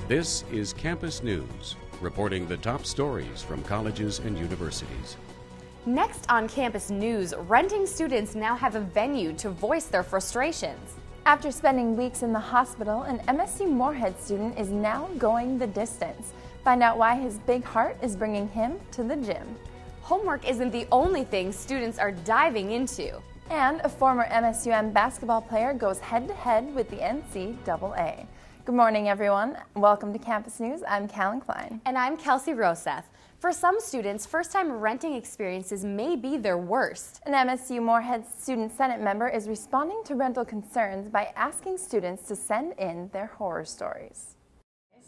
This is Campus News, reporting the top stories from colleges and universities. Next on Campus News, renting students now have a venue to voice their frustrations. After spending weeks in the hospital, an MSU Moorhead student is now going the distance. Find out why his big heart is bringing him to the gym. Homework isn't the only thing students are diving into. And a former MSUM basketball player goes head-to-head with the NCAA. Good morning, everyone. Welcome to Campus News. I'm Callan Klein. And I'm Kelsey Roseth. For some students, first-time renting experiences may be their worst. An MSU Moorhead Student Senate member is responding to rental concerns by asking students to send in their horror stories.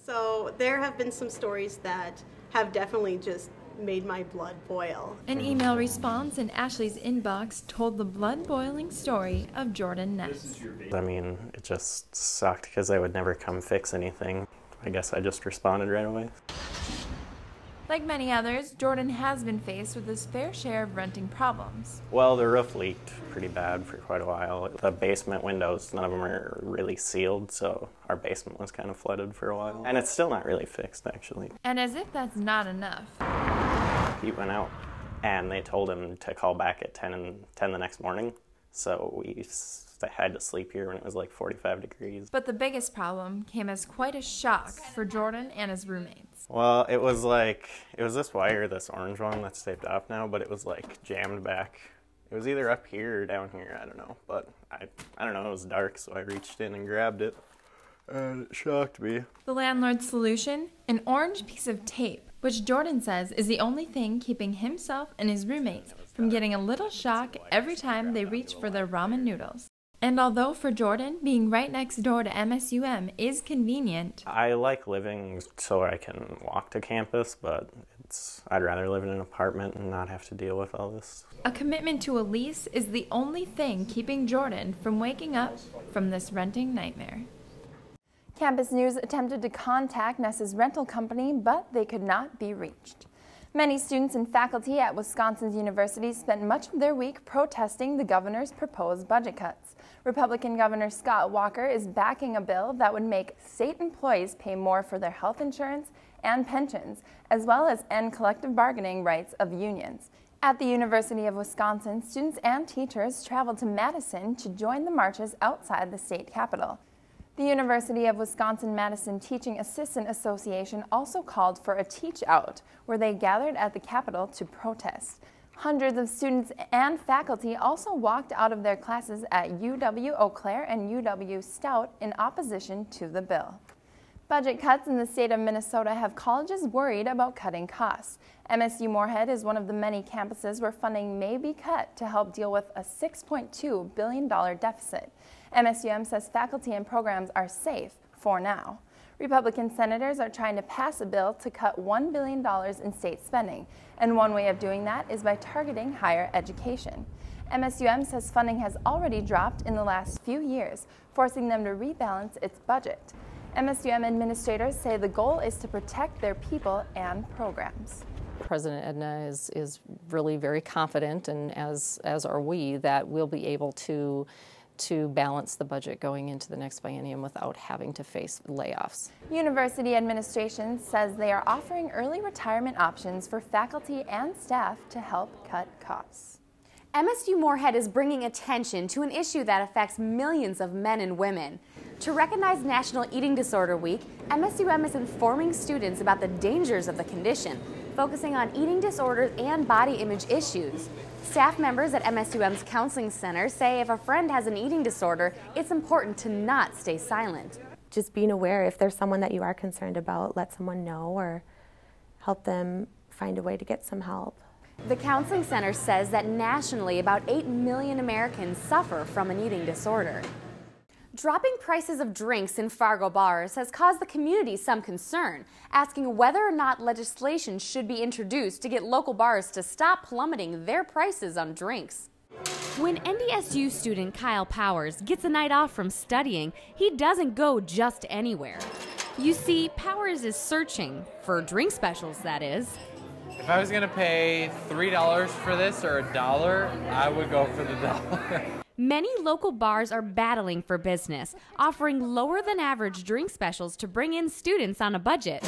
So there have been some stories that have definitely just made my blood boil. An email response in Ashley's inbox told the blood-boiling story of Jordan Ness. I mean, it just sucked because I would never come fix anything. I guess I just responded right away. Like many others, Jordan has been faced with his fair share of renting problems. Well, the roof leaked pretty bad for quite a while. The basement windows, none of them are really sealed, so our basement was kind of flooded for a while. And it's still not really fixed, actually. And as if that's not enough, He went out, and they told him to call back at 10 the next morning. So we had to sleep here when it was like 45 degrees. but the biggest problem came as quite a shock for Jordan and his roommates. Well, it was this wire, this orange one that's taped off now, but it was like jammed back. It was either up here or down here, I don't know. But I don't know, it was dark, so I reached in and grabbed it. And it shocked me. The landlord's solution? An orange piece of tape, which Jordan says is the only thing keeping himself and his roommates from getting a little shock every time they reach for their ramen noodles. And although for Jordan, being right next door to MSUM is convenient, I like living so I can walk to campus, but I'd rather live in an apartment and not have to deal with all this. a commitment to a lease is the only thing keeping Jordan from waking up from this renting nightmare. Campus News attempted to contact Ness's rental company, but they could not be reached. Many students and faculty at Wisconsin's universities spent much of their week protesting the governor's proposed budget cuts. Republican Governor Scott Walker is backing a bill that would make state employees pay more for their health insurance and pensions, as well as end collective bargaining rights of unions. At the University of Wisconsin, students and teachers traveled to Madison to join the marches outside the state capitol. The University of Wisconsin-Madison Teaching Assistant Association also called for a teach-out, where they gathered at the Capitol to protest. Hundreds of students and faculty also walked out of their classes at UW-Eau Claire and UW-Stout in opposition to the bill. Budget cuts in the state of Minnesota have colleges worried about cutting costs. MSU Moorhead is one of the many campuses where funding may be cut to help deal with a $6.2 billion deficit. MSUM says faculty and programs are safe for now. Republican senators are trying to pass a bill to cut $1 billion in state spending, and one way of doing that is by targeting higher education. MSUM says funding has already dropped in the last few years, forcing them to rebalance its budget. MSUM administrators say the goal is to protect their people and programs. President Edna is really very confident, and as are we, that we'll be able to balance the budget going into the next biennium without having to face layoffs. University administration says they are offering early retirement options for faculty and staff to help cut costs. MSU Moorhead is bringing attention to an issue that affects millions of men and women. To recognize National Eating Disorder Week, MSUM is informing students about the dangers of the condition, focusing on eating disorders and body image issues. Staff members at MSUM's Counseling Center say if a friend has an eating disorder, it's important to not stay silent. Just being aware, if there's someone that you are concerned about, let someone know or help them find a way to get some help. The Counseling Center says that nationally, about 8 million Americans suffer from an eating disorder. Dropping prices of drinks in Fargo bars has caused the community some concern, asking whether or not legislation should be introduced to get local bars to stop plummeting their prices on drinks. When NDSU student Kyle Powers gets a night off from studying, he doesn't go just anywhere. You see, Powers is searching for drink specials, that is. If I was going to pay $3 for this or $1, I would go for the $1. Many local bars are battling for business, offering lower than average drink specials to bring in students on a budget.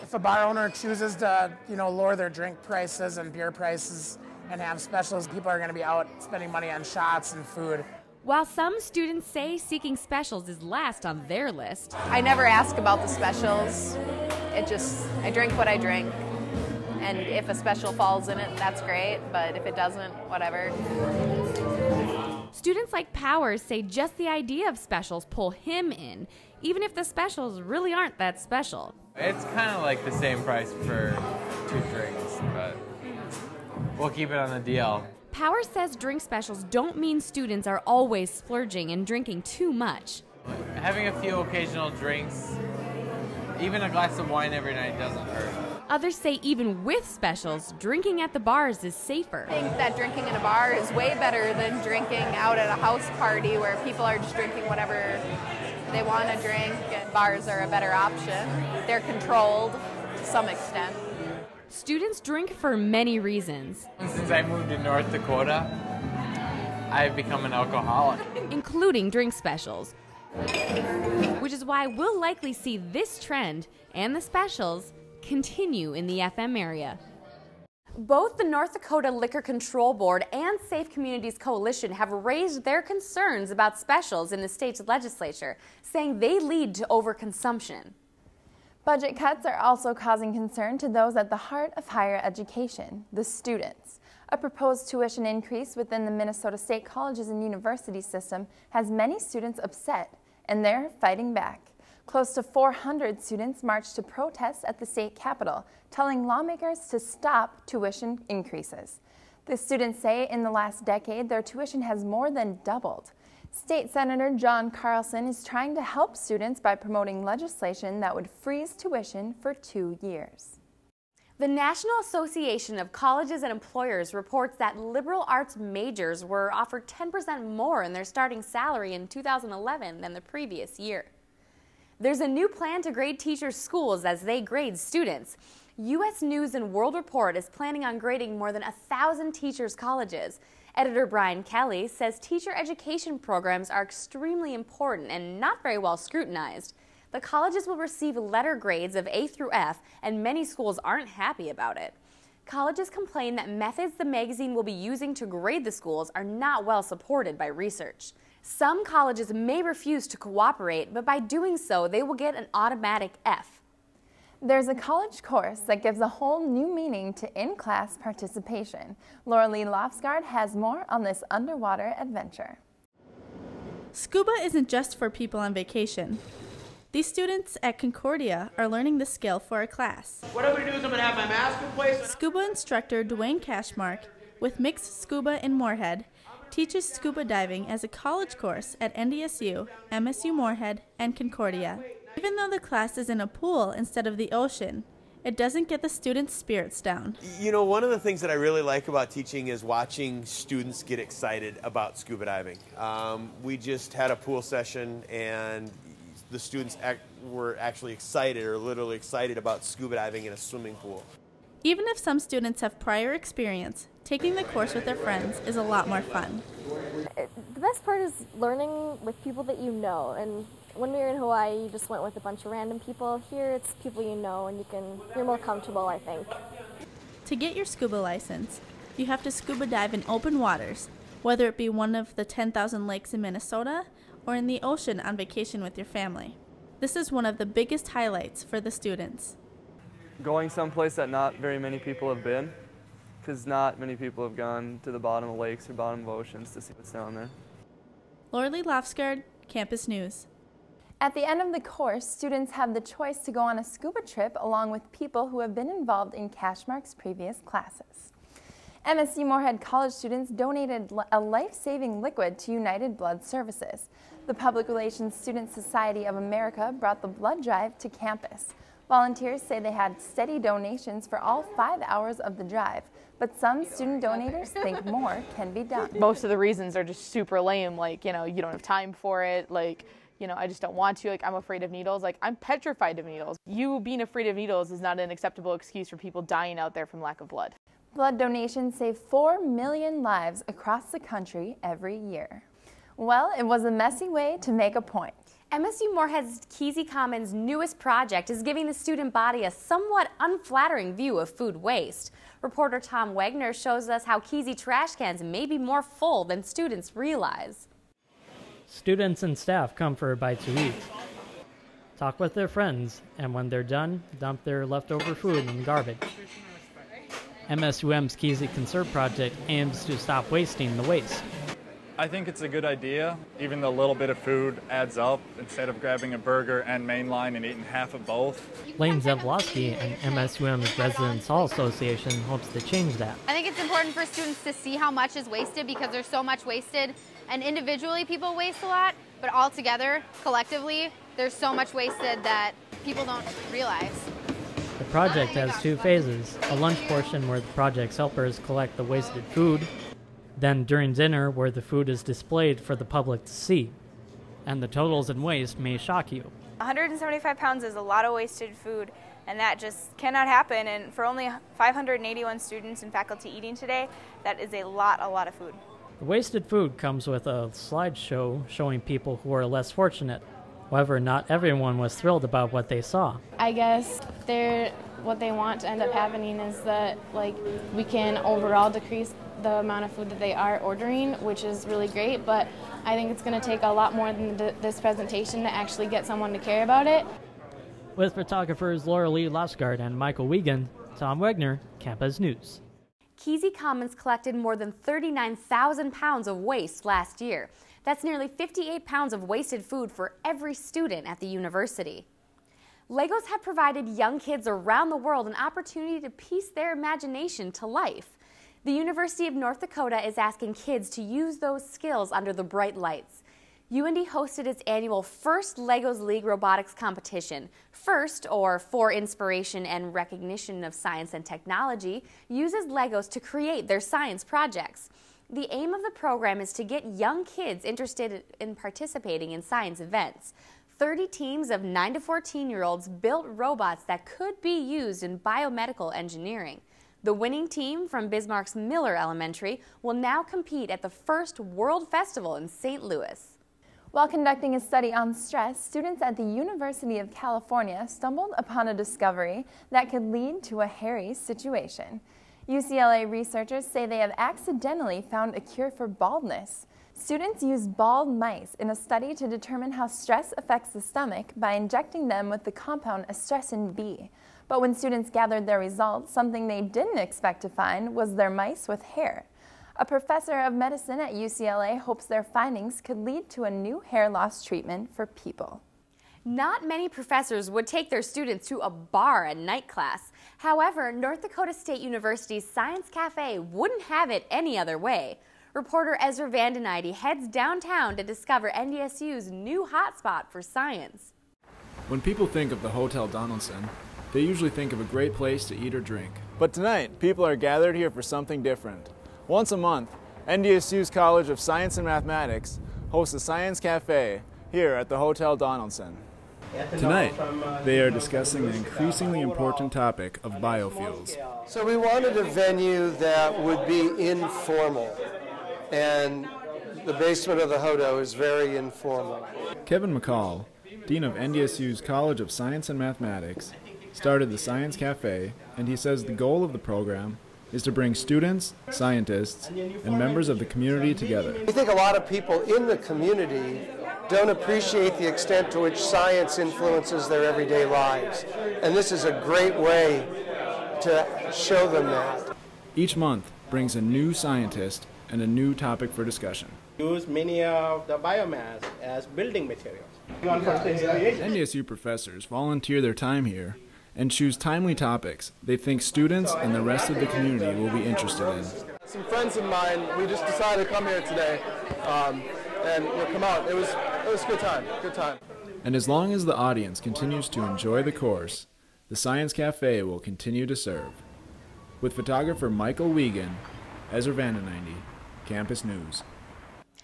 If a bar owner chooses to, lower their drink prices and beer prices and have specials, people are going to be out spending money on shots and food. While some students say seeking specials is last on their list. I never ask about the specials. I drink what I drink. And if a special falls in it, that's great, but if it doesn't, whatever. Students like Powers say just the idea of specials pull him in, even if the specials really aren't that special. It's kind of like the same price for 2 drinks, but we'll keep it on the DL. Powers says drink specials don't mean students are always splurging and drinking too much. Having a few occasional drinks, even a glass of wine every night doesn't hurt. Others say even with specials, drinking at the bars is safer. I think that drinking in a bar is way better than drinking out at a house party where people are just drinking whatever they want to drink. And bars are a better option. They're controlled to some extent. Students drink for many reasons. Since I moved to North Dakota, I've become an alcoholic. Including drink specials. Which is why we'll likely see this trend and the specials continue in the FM area. Both the North Dakota Liquor Control Board and Safe Communities Coalition have raised their concerns about specials in the state's legislature, saying they lead to overconsumption. Budget cuts are also causing concern to those at the heart of higher education, the students. A proposed tuition increase within the Minnesota State Colleges and Universities system has many students upset, and they're fighting back. Close to 400 students marched to protest at the state capitol, telling lawmakers to stop tuition increases. The students say in the last decade their tuition has more than doubled. State Senator John Carlson is trying to help students by promoting legislation that would freeze tuition for 2 years. The National Association of Colleges and Employers reports that liberal arts majors were offered 10% more in their starting salary in 2011 than the previous year. There's a new plan to grade teachers' schools as they grade students. U.S. News and World Report is planning on grading more than 1,000 teachers' colleges. Editor Brian Kelly says teacher education programs are extremely important and not very well scrutinized. The colleges will receive letter grades of A through F, and many schools aren't happy about it. Colleges complain that methods the magazine will be using to grade the schools are not well supported by research. Some colleges may refuse to cooperate, but by doing so, they will get an automatic F. There's a college course that gives a whole new meaning to in-class participation. Laura Lee Lofsgaard has more on this underwater adventure. Scuba isn't just for people on vacation. These students at Concordia are learning the skill for a class. What I'm going to do is I'm going to have my mask in place. Scuba instructor Dwayne Cashmark with Mixed Scuba in Moorhead teaches scuba diving as a college course at NDSU, MSU Moorhead, and Concordia. Even though the class is in a pool instead of the ocean, it doesn't get the students' spirits down. You know, one of the things that I really like about teaching is watching students get excited about scuba diving. We just had a pool session and the students were actually excited or literally excited about scuba diving in a swimming pool. Even if some students have prior experience, taking the course with their friends is a lot more fun. The best part is learning with people that you know, and when we were in Hawaii, you just went with a bunch of random people. Here, it's people you know, and you're more comfortable, I think. To get your scuba license, you have to scuba dive in open waters, whether it be one of the 10,000 lakes in Minnesota or in the ocean on vacation with your family. This is one of the biggest highlights for the students. Going someplace that not very many people have been, because not many people have gone to the bottom of lakes or bottom of oceans to see what's down there. Laura Lee Lofsgaard, Campus News. At the end of the course, students have the choice to go on a scuba trip along with people who have been involved in Cashmark's previous classes. MSU Moorhead college students donated a life-saving liquid to United Blood Services. The Public Relations Student Society of America brought the blood drive to campus. Volunteers say they had steady donations for all 5 hours of the drive, but some student donators think more can be done. Most of the reasons are just super lame, like, you don't have time for it, like, I just don't want to, like, I'm afraid of needles, like, I'm petrified of needles. You being afraid of needles is not an acceptable excuse for people dying out there from lack of blood. Blood donations save 4 million lives across the country every year. Well, it was a messy way to make a point. MSU Moorhead's Kesey Commons' newest project is giving the student body a somewhat unflattering view of food waste. Reporter Tom Wagner shows us how Kesey trash cans may be more full than students realize. Students and staff come for a bite to eat, talk with their friends, and when they're done, dump their leftover food in the garbage. MSUM's Kesey Conserve project aims to stop wasting the waste. I think it's a good idea. Even the little bit of food adds up instead of grabbing a burger and mainline and eating half of both. Lane Zavlosky and MSUM's Residents Hall Association hopes to change that. I think it's important for students to see how much is wasted because there's so much wasted, and individually people waste a lot, but all together, collectively, there's so much wasted that people don't realize. The project has 2 phases, a lunch portion where the project's helpers collect the wasted food, then during dinner where the food is displayed for the public to see. And the totals in waste may shock you. 175 pounds is a lot of wasted food, and that just cannot happen. And for only 581 students and faculty eating today, that is a lot of food. The wasted food comes with a slideshow showing people who are less fortunate. However, not everyone was thrilled about what they saw. I guess what they want to end up happening is that we can overall decrease the amount of food that they are ordering, which is really great, but I think it's going to take a lot more than this presentation to actually get someone to care about it. With photographers Laura Lee Losgard and Michael Wiegand, Tom Wegner, Campus News. Kesey Commons collected more than 39,000 pounds of waste last year. That's nearly 58 pounds of wasted food for every student at the university. Legos have provided young kids around the world an opportunity to piece their imagination to life. The University of North Dakota is asking kids to use those skills under the bright lights. UND hosted its annual First Legos League Robotics Competition. FIRST, or For Inspiration and Recognition of Science and Technology, uses Legos to create their science projects. The aim of the program is to get young kids interested in participating in science events. 30 teams of 9 to 14-year-olds built robots that could be used in biomedical engineering. The winning team from Bismarck's Miller Elementary will now compete at the first World Festival in St. Louis. While conducting a study on stress, students at the University of California stumbled upon a discovery that could lead to a hairy situation. UCLA researchers say they have accidentally found a cure for baldness. Students used bald mice in a study to determine how stress affects the stomach by injecting them with the compound astresin B. But when students gathered their results, something they didn't expect to find was their mice with hair. A professor of medicine at UCLA hopes their findings could lead to a new hair loss treatment for people. Not many professors would take their students to a bar at night class. However, North Dakota State University's Science Cafe wouldn't have it any other way. Reporter Ezra Vandenide heads downtown to discover NDSU's new hotspot for science. When people think of the Hotel Donaldson, they usually think of a great place to eat or drink. But tonight, people are gathered here for something different. Once a month, NDSU's College of Science and Mathematics hosts a Science Cafe here at the Hotel Donaldson. Tonight, they are discussing the increasingly important topic of biofuels. So we wanted a venue that would be informal, and the basement of the Hodo is very informal. Kevin McCall, Dean of NDSU's College of Science and Mathematics, started the Science Cafe, and he says the goal of the program is to bring students, scientists, and members of the community together. I think a lot of people in the community don't appreciate the extent to which science influences their everyday lives, and this is a great way to show them that. Each month brings a new scientist and a new topic for discussion. Use many of the biomass as building materials. NDSU professors volunteer their time here and choose timely topics they think students and the rest of the community will be interested in. Some friends of mine, we just decided to come here today, and we'll come out. It was a good time. And as long as the audience continues to enjoy the course, the Science Cafe will continue to serve. With photographer Michael Wiegand, Ezra Vandenide, Campus News.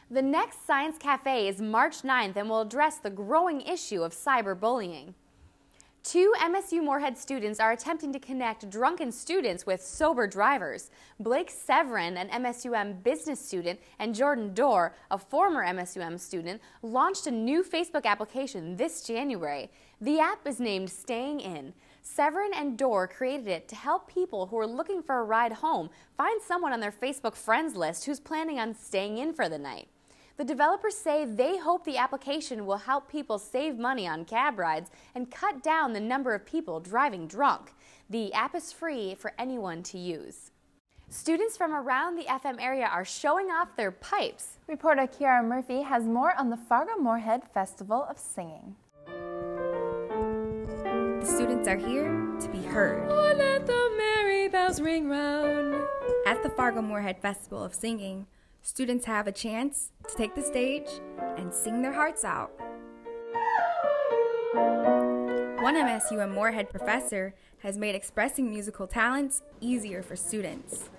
The next Science Cafe is March 9th and will address the growing issue of cyberbullying. 2 MSU Moorhead students are attempting to connect drunken students with sober drivers. Blake Severin, an MSUM business student, and Jordan Dorr, a former MSUM student, launched a new Facebook application this January. The app is named Staying In. Severin and Dorr created it to help people who are looking for a ride home find someone on their Facebook friends list who's planning on staying in for the night. The developers say they hope the application will help people save money on cab rides and cut down the number of people driving drunk. The app is free for anyone to use. Students from around the FM area are showing off their pipes. Reporter Kiara Murphy has more on the Fargo-Moorhead Festival of Singing. The students are here to be heard. Oh, let the merry bells ring round. At the Fargo-Moorhead Festival of Singing, students have a chance to take the stage and sing their hearts out. One MSU Moorhead professor has made expressing musical talents easier for students.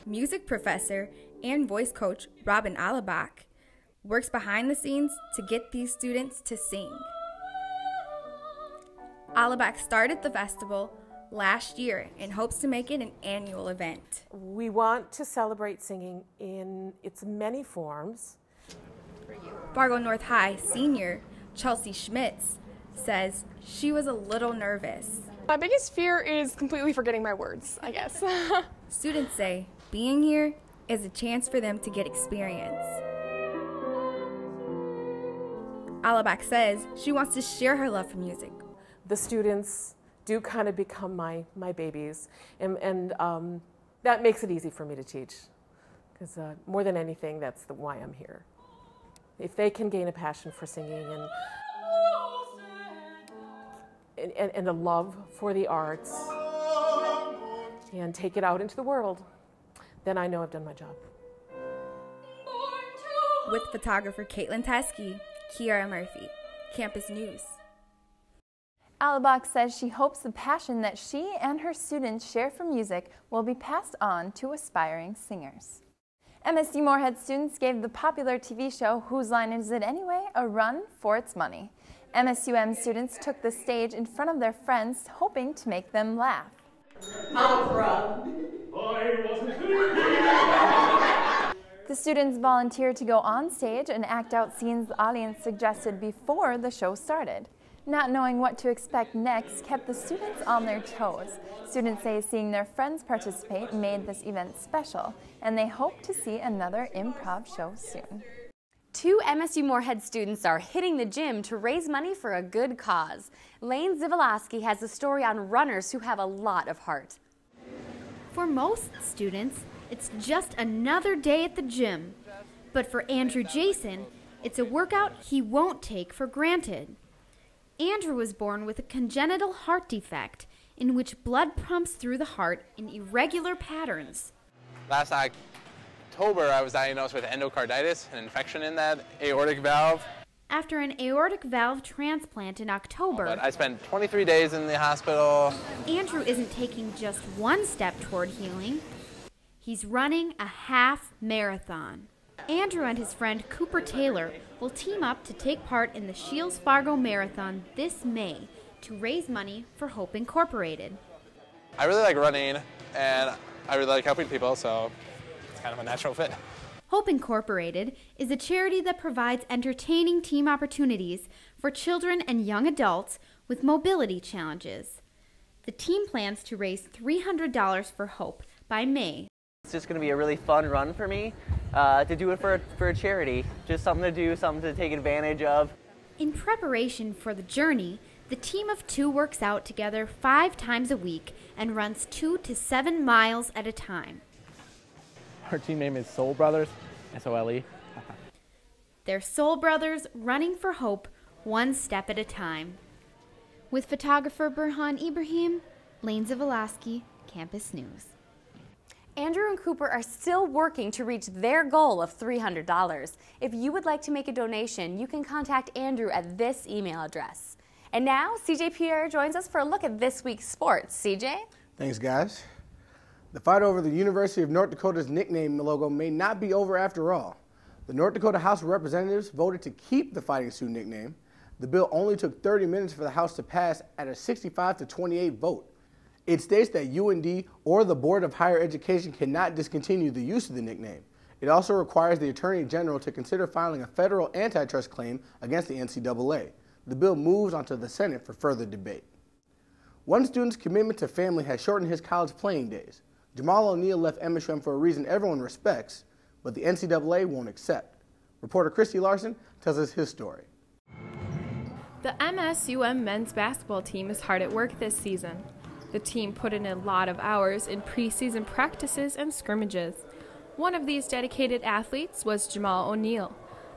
Music professor and voice coach Robin Alabach works behind the scenes to get these students to sing. Alabach started the festival last year and hopes to make it an annual event. We want to celebrate singing in its many forms. Fargo North High senior Chelsea Schmitz says she was a little nervous. My biggest fear is completely forgetting my words, I guess. Students say being here is a chance for them to get experience. Alabach says she wants to share her love for music. The students do kind of become my babies, and that makes it easy for me to teach, because more than anything, that's why I'm here. If they can gain a passion for singing and a love for the arts and take it out into the world, then I know I've done my job. With photographer Caitlin Teskey, Kiara Murphy, Campus News. Alabach says she hopes the passion that she and her students share for music will be passed on to aspiring singers. MSU Moorhead students gave the popular TV show Whose Line Is It Anyway? A run for its money. MSUM students took the stage in front of their friends, hoping to make them laugh. The students volunteered to go on stage and act out scenes the audience suggested before the show started. Not knowing what to expect next kept the students on their toes. Students say seeing their friends participate made this event special, and they hope to see another improv show soon. 2 MSU Moorhead students are hitting the gym to raise money for a good cause. Lane Zivoloski has a story on runners who have a lot of heart. For most students, it's just another day at the gym. But for Andrew Jason, it's a workout he won't take for granted. Andrew was born with a congenital heart defect in which blood pumps through the heart in irregular patterns. Last October, I was diagnosed with endocarditis, an infection in that aortic valve. After an aortic valve transplant in October, But I spent 23 days in the hospital. Andrew isn't taking just one step toward healing. He's running a half marathon. Andrew and his friend Cooper Taylor will team up to take part in the Shields Fargo Marathon this May to raise money for Hope Incorporated. I really like running, and I really like helping people, so it's kind of a natural fit. Hope Incorporated is a charity that provides entertaining team opportunities for children and young adults with mobility challenges. The team plans to raise $300 for Hope by May. It's just going to be a really fun run for me to do it for a charity. Just something to do, something to take advantage of. In preparation for the journey, the team of 2 works out together 5 times a week and runs 2 to 7 miles at a time. Our team name is Soul Brothers, S-O-L-E. They're Soul Brothers running for hope, one step at a time. With photographer Burhan Ibrahim, Lane Zivoloski, Campus News. Andrew and Cooper are still working to reach their goal of $300. If you would like to make a donation, you can contact Andrew at this email address. And now, CJ Pierre joins us for a look at this week's sports. CJ? Thanks, guys. The fight over the University of North Dakota's nickname logo may not be over after all. The North Dakota House of Representatives voted to keep the Fighting Sioux nickname. The bill only took 30 minutes for the House to pass at a 65-28 vote. It states that UND or the Board of Higher Education cannot discontinue the use of the nickname. It also requires the Attorney General to consider filing a federal antitrust claim against the NCAA. The bill moves onto the Senate for further debate. One student's commitment to family has shortened his college playing days. Jamal O'Neal left MSUM for a reason everyone respects, but the NCAA won't accept. Reporter Christy Larson tells us his story. The MSUM men's basketball team is hard at work this season. The team put in a lot of hours in preseason practices and scrimmages. One of these dedicated athletes was Jamal O'Neal,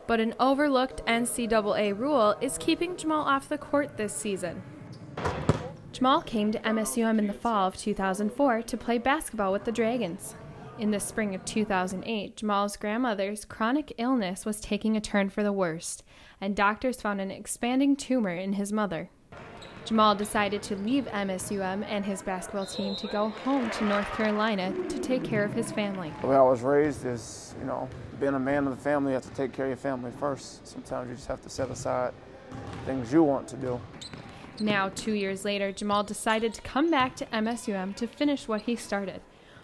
but an overlooked NCAA rule is keeping Jamal off the court this season. Jamal came to MSUM in the fall of 2004 to play basketball with the Dragons. In the spring of 2008, Jamal's grandmother's chronic illness was taking a turn for the worst, and doctors found an expanding tumor in his mother. Jamal decided to leave MSUM and his basketball team to go home to North Carolina to take care of his family. The way I was raised is, being a man of the family, you have to take care of your family first. Sometimes you just have to set aside things you want to do. Now, 2 years later, Jamal decided to come back to MSUM to finish what he started.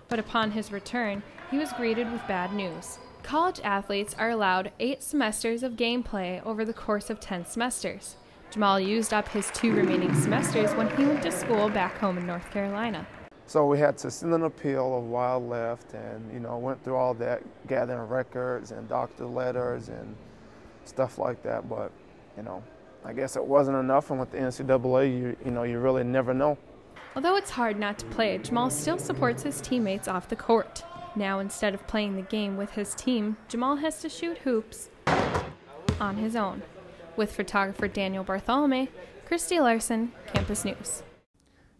But upon his return, he was greeted with bad news. College athletes are allowed 8 semesters of gameplay over the course of 10 semesters. Jamal used up his 2 remaining semesters when he went to school back home in North Carolina. So we had to send an appeal of why I left and, went through all that, gathering records and doctor letters and stuff like that. But, I guess it wasn't enough, and with the NCAA, you really never know. Although it's hard not to play, Jamal still supports his teammates off the court. Now, instead of playing the game with his team, Jamal has to shoot hoops on his own. With photographer Daniel Bartholomew, Christy Larson, Campus News.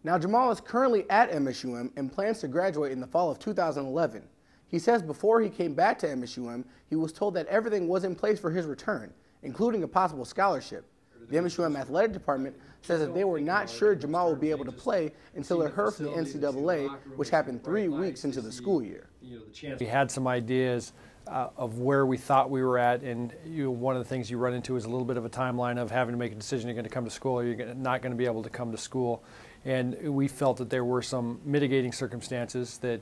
Now, Jamal is currently at MSUM and plans to graduate in the fall of 2011. He says before he came back to MSUM, he was told that everything was in place for his return, including a possible scholarship. The MSUM athletic department says that they were not sure Jamal would be able to play until they heard from the NCAA, which happened 3 weeks into the school year. We had some ideas of where we thought we were at, and one of the things you run into is a little bit of a timeline of having to make a decision: you're going to come to school or you're not going to be able to come to school. And we felt that there were some mitigating circumstances that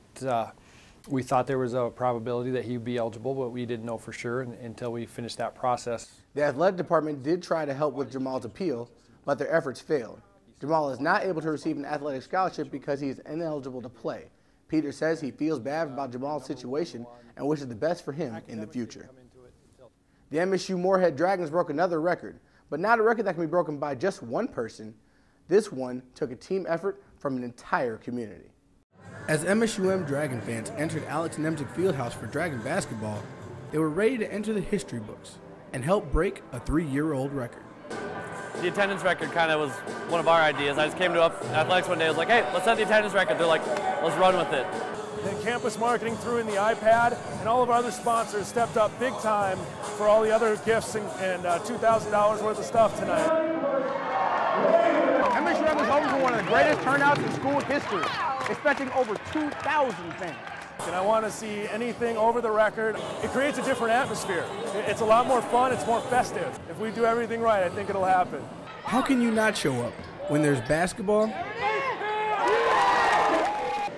we thought there was a probability that he would be eligible, but we didn't know for sure until we finished that process. The athletic department did try to help with Jamal's appeal, but their efforts failed. Jamal is not able to receive an athletic scholarship because he is ineligible to play. Peter says he feels bad about Jamal's situation and wishes the best for him in the future. The MSU Moorhead Dragons broke another record, but not a record that can be broken by just one person. This one took a team effort from an entire community. As MSUM Dragon fans entered Alex Nemzik Fieldhouse for Dragon basketball, they were ready to enter the history books and help break a 3-year-old record. The attendance record kind of was one of our ideas. I just came to athletics one day. I was like, hey, let's set the attendance record. They're like, let's run with it. Then campus marketing threw in the iPad, and all of our other sponsors stepped up big time for all the other gifts and $2,000 worth of stuff tonight. MSUM is home for one of the greatest turnouts in school history, expecting over 2,000 fans. And I want to see anything over the record. It creates a different atmosphere. It's a lot more fun, it's more festive. If we do everything right, I think it'll happen. How can you not show up when there's basketball,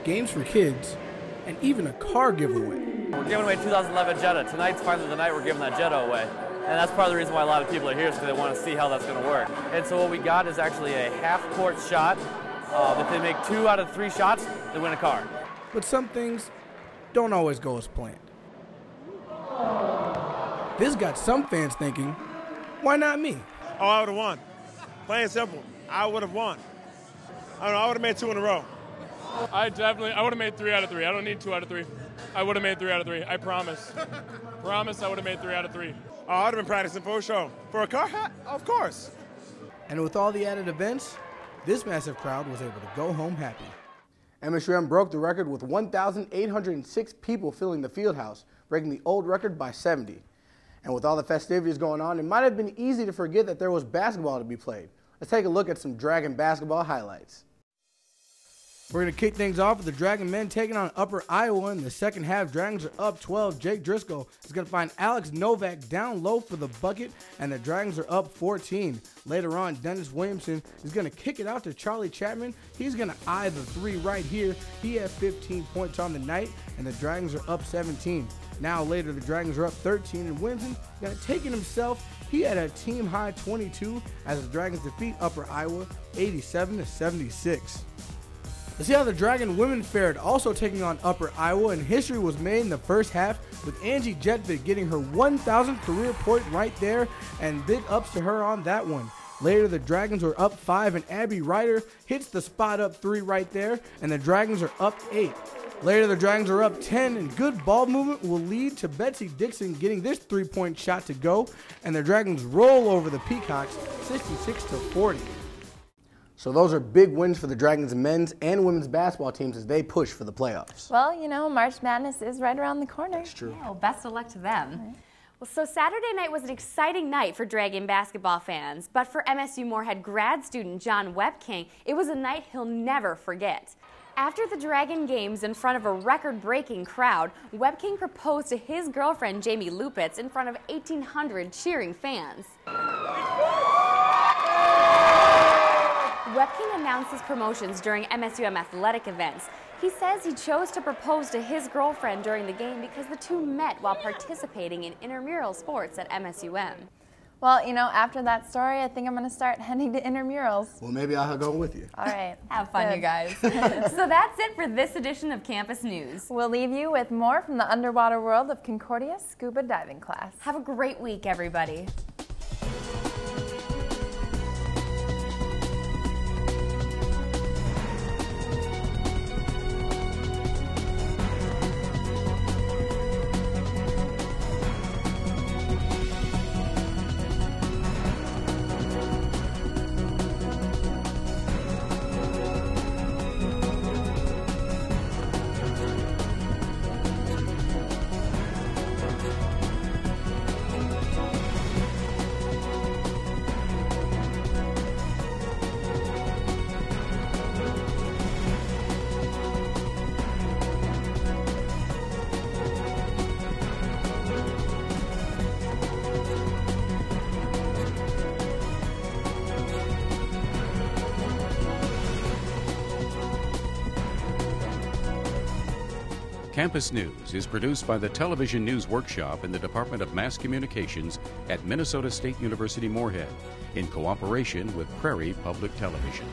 games for kids, and even a car giveaway? We're giving away 2011 Jetta. Tonight's finally the night we're giving that Jetta away. And that's part of the reason why a lot of people are here, is because they want to see how that's going to work. And so what we got is actually a half-court shot. If they make 2 out of 3 shots, they win a car. But some things don't always go as planned. This got some fans thinking, why not me? Oh, I would have won. Plain and simple. I would have won. I don't know, I would have made 2 in a row. I would have made 3 out of 3. I don't need 2 out of 3. I would have made 3 out of 3. I promise. Promise I would have made 3 out of 3. Oh, I would have been practicing for a show. For a car hat? Of course. And with all the added events, this massive crowd was able to go home happy. MSUM broke the record with 1,806 people filling the field house, breaking the old record by 70. And with all the festivities going on, it might have been easy to forget that there was basketball to be played. Let's take a look at some Dragon basketball highlights. We're going to kick things off with the Dragon men taking on Upper Iowa in the second half. Dragons are up 12. Jake Driscoll is going to find Alex Novak down low for the bucket, and the Dragons are up 14. Later on, Dennis Williamson is going to kick it out to Charlie Chapman. He's going to eye the three right here. He had 15 points on the night, and the Dragons are up 17. Now later, the Dragons are up 13, and Williamson is going to take it himself. He had a team-high 22 as the Dragons defeat Upper Iowa 87-76. Let's see how the Dragon women fared, also taking on Upper Iowa, and history was made in the first half with Angie Jetvid getting her 1,000th career point right there, and big ups to her on that one. Later, the Dragons were up 5, and Abby Ryder hits the spot up 3 right there, and the Dragons are up 8. Later, the Dragons are up 10, and good ball movement will lead to Betsy Dixon getting this 3-point shot to go, and the Dragons roll over the Peacocks 66-40. So those are big wins for the Dragons men's and women's basketball teams as they push for the playoffs. Well, you know, March Madness is right around the corner. That's true. Yeah, well, best of luck to them. Well, so Saturday night was an exciting night for Dragon basketball fans, but for MSU Moorhead grad student John Webking, it was a night he'll never forget. After the Dragon games in front of a record-breaking crowd, Webking proposed to his girlfriend Jamie Lupitz in front of 1,800 cheering fans. Webking announced his promotions during MSUM athletic events. He says he chose to propose to his girlfriend during the game because the two met while participating in intramural sports at MSUM. Well, you know, after that story, I think I'm going to start heading to intramurals. Well, maybe I'll go with you. All right. Have fun, you guys. So that's it for this edition of Campus News. We'll leave you with more from the underwater world of Concordia scuba diving class. Have a great week, everybody. Campus News is produced by the Television News Workshop in the Department of Mass Communications at Minnesota State University Moorhead in cooperation with Prairie Public Television.